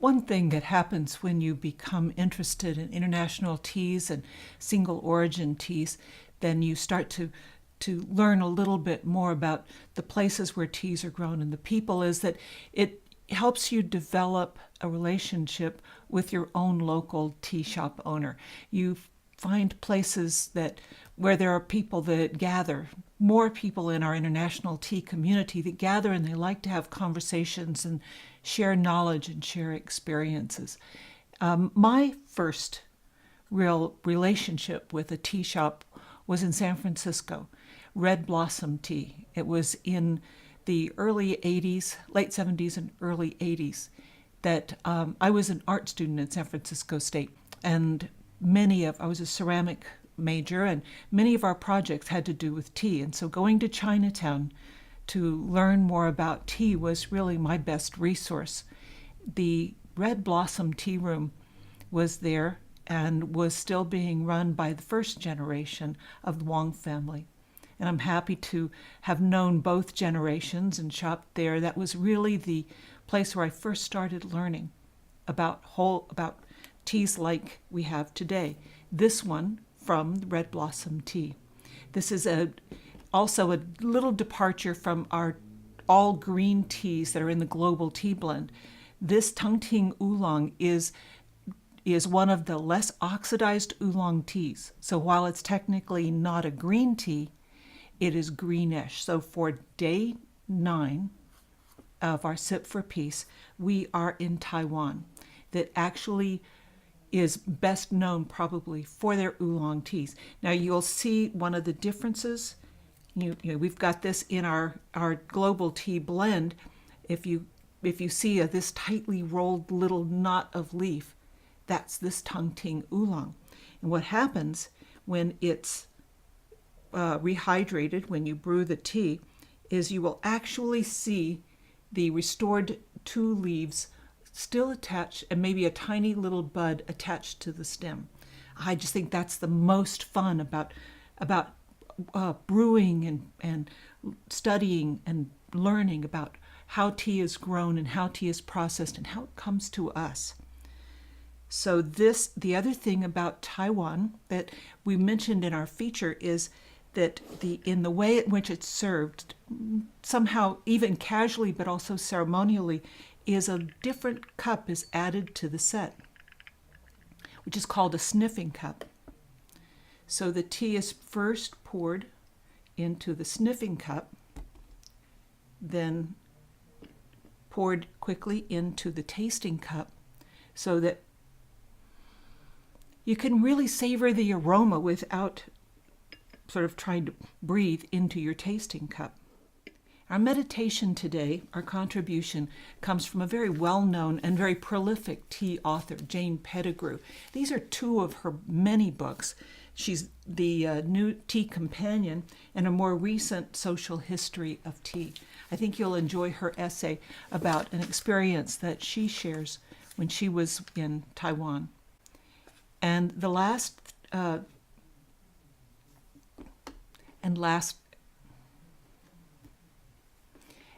One thing that happens when you become interested in international teas and single origin teas, then you start to learn a little bit more about the places where teas are grown and the people, is that it helps you develop a relationship with your own local tea shop owner. You find places where there are people that gather, more people in our international tea community that gather, and they like to have conversations and share knowledge and share experiences. My first real relationship with a tea shop was in San Francisco, Red Blossom Tea. It was in the early 80s, late 70s and early 80s, that I was an art student at San Francisco State, and I was a ceramic major, and many of our projects had to do with tea. And so going to Chinatown to learn more about tea was really my best resource. The Red Blossom Tea Room was there and was still being run by the first generation of the Wong family. And I'm happy to have known both generations and shopped there. That was really the place where I first started learning about teas like we have today. This one from Red Blossom Tea. This is also a little departure from our all green teas that are in the global tea blend. This Tangting Oolong is one of the less oxidized oolong teas. So while it's technically not a green tea, it is greenish. So for day 9 of our Sip for Peace, we are in Taiwan, that actually is best known probably for their oolong teas. Now you'll see one of the differences. We've got this in our global tea blend. If you see this tightly rolled little knot of leaf, that's this Tangting Oolong. And what happens when it's rehydrated, when you brew the tea, is you will actually see the restored 2 leaves still attached, and maybe a tiny little bud attached to the stem. I just think that's the most fun about brewing and studying and learning about how tea is grown and how tea is processed and how it comes to us. So the other thing about Taiwan that we mentioned in our feature is that in the way in which it's served, somehow even casually but also ceremonially, is a different cup is added to the set, which is called a sniffing cup. So the tea is first poured into the sniffing cup, then poured quickly into the tasting cup, so that you can really savor the aroma without sort of trying to breathe into your tasting cup. Our meditation today, our contribution, comes from a very well-known and very prolific tea author, Jane Pettigrew. These are 2 of her many books. She's the New Tea Companion and a more recent social history of tea. I think you'll enjoy her essay about an experience that she shares when she was in Taiwan. And the last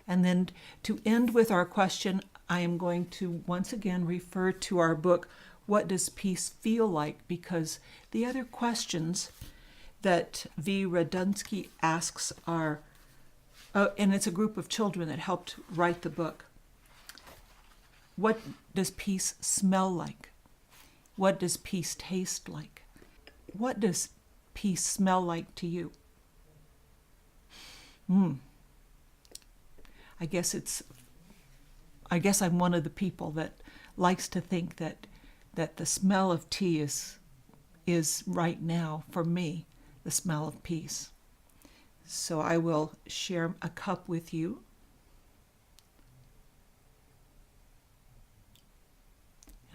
And then to end with our question, I am going to once again refer to our book, What Does Peace Feel Like? Because the other questions that V. Radunsky asks are, and it's a group of children that helped write the book. What does peace smell like? What does peace taste like? What does peace smell like to you? I guess I'm one of the people that likes to think that the smell of tea is right now, for me, the smell of peace. So I will share a cup with you.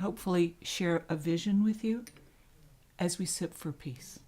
Hopefully share a vision with you as we sip for peace.